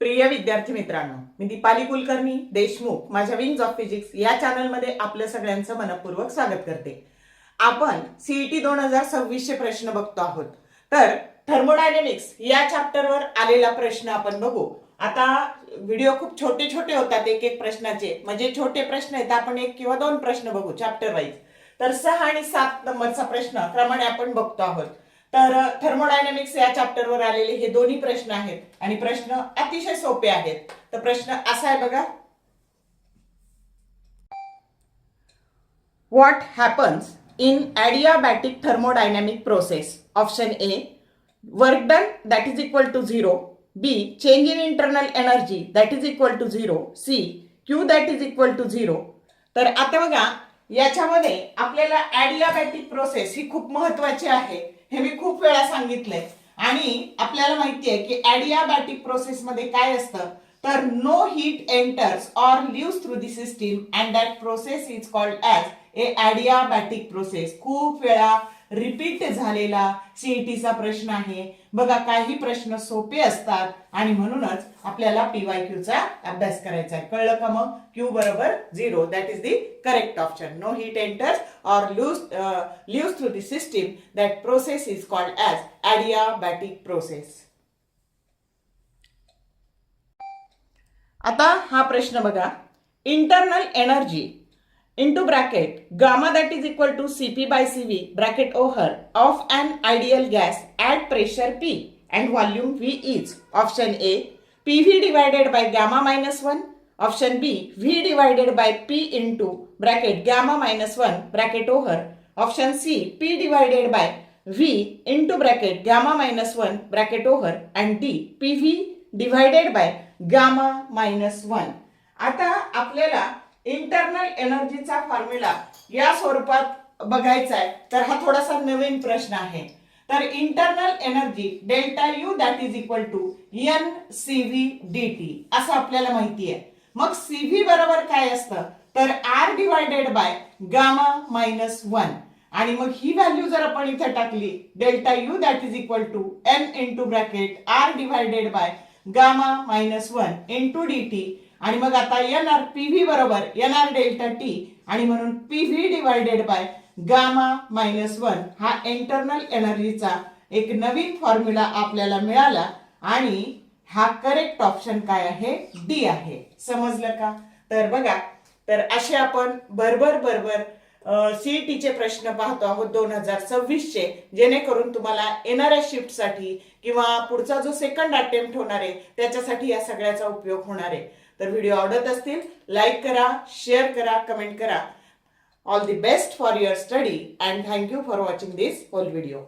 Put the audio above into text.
प्रिय विद्यार्थी मित्रांनो, मी दीपाली कुलकर्णी देशमुख माझ्या विंग्स ऑफ फिजिक्स या चॅनलमध्ये आपलं सगळ्यांचं मनपूर्वक स्वागत करते। आपण सीईटी 2026 चे प्रश्न बघतो आहोत। तर थर्मोडायनेमिक्स या चॅप्टरवर आलेला प्रश्न आपण बघू। आता व्हिडिओ खूप छोटे छोटे होतात, एक एक प्रश्नाचे, म्हणजे छोटे प्रश्न आहेत, आपण एक किंवा दोन प्रश्न बघू चॅप्टर वाईज। तर 6 आणि 7 नंबरचा प्रश्न क्रमाने आपण बघतो आहोत। तर थर्मोडायनेमिक्स या चॅप्टरवर आलेले हे दोन्ही प्रश्न आहेत आणि प्रश्न अतिशय सोपे आहेत। तर प्रश्न असा आहे बघा, what happens in adiabatic thermodynamic process? Option A, work done that is equal to 0, B, change in internal energy that is equal to 0, C, Q that is equal to 0। तर आता बघा, याच्यामध्ये आपल्याला ॲडियाबॅटिक प्रोसेस ही खूप महत्वाची आहे, हे मी खूप वेळा सांगितलंय। आणि आपल्याला माहिती आहे की ॲडियाबॅटिक प्रोसेस मध्ये काय असतं, तर no heat enters or leaves through the system and that process is called as a adiabatic process. खूप वेळा रिपीट झालेला सीईटीचा प्रश्न आहे बघा। काही प्रश्न सोपे असतात आणि म्हणूनच आपल्याला PYQ चा अभ्यास करायचा आहे। कळलं का? मग Q बरोबर 0, that is the correct option. No heat enters or leaves through the system that process is called as adiabatic process. आता हा प्रश्न बघा, internal energy into bracket gamma that is equal to Cp by Cv bracket over of an ideal gas at pressure P and volume V is option A, PV divided by gamma minus 1, option B, V divided by P into bracket gamma minus 1 bracket over, option C, P divided by V into bracket gamma minus 1 bracket over, and D, PV divided by gamma minus 1। आता आपल्याला internal एनर्जीचा formula या स्वरूपात बघायचा आहे। तर हा थोडासा नवीन प्रश्न आहे। तर internal energy delta U that is equal to N CV dt असं आपल्याला माहिती आहे। मग सीव्ही बरोबर काय असतं, तर R divided by gamma minus 1, आणि मग ही व्हॅल्यू जर आपण इथे टाकली, delta U that is equal to N into bracket R divided by gamma minus 1 into dt, आणि मग आता एनआर पीव्ही बरोबर एनआर डेल्टा टी, आणि म्हणून PV divided by gamma minus 1 हा इंटरनल एनर्जीचा एक नवीन फॉर्म्युला आपल्याला मिळाला, आणि हा करेक्ट ऑप्शन काय आहे, डी आहे। समजलं का? तर बघा, तर असे आपण बरोबर सीईटी चे प्रश्न पाहतो आहोत 2026 चे, जेणेकरून तुम्हाला येणाऱ्या शिफ्ट साठी किंवा पुढचा जो सेकंड अटेम्प्ट होणार आहे त्याच्यासाठी या सगळ्याचा उपयोग होणार आहे। तर व्हिडिओ आवडत असतील लाईक करा, शेअर करा, कमेंट करा। All the best for your study and thank you for watching this whole video.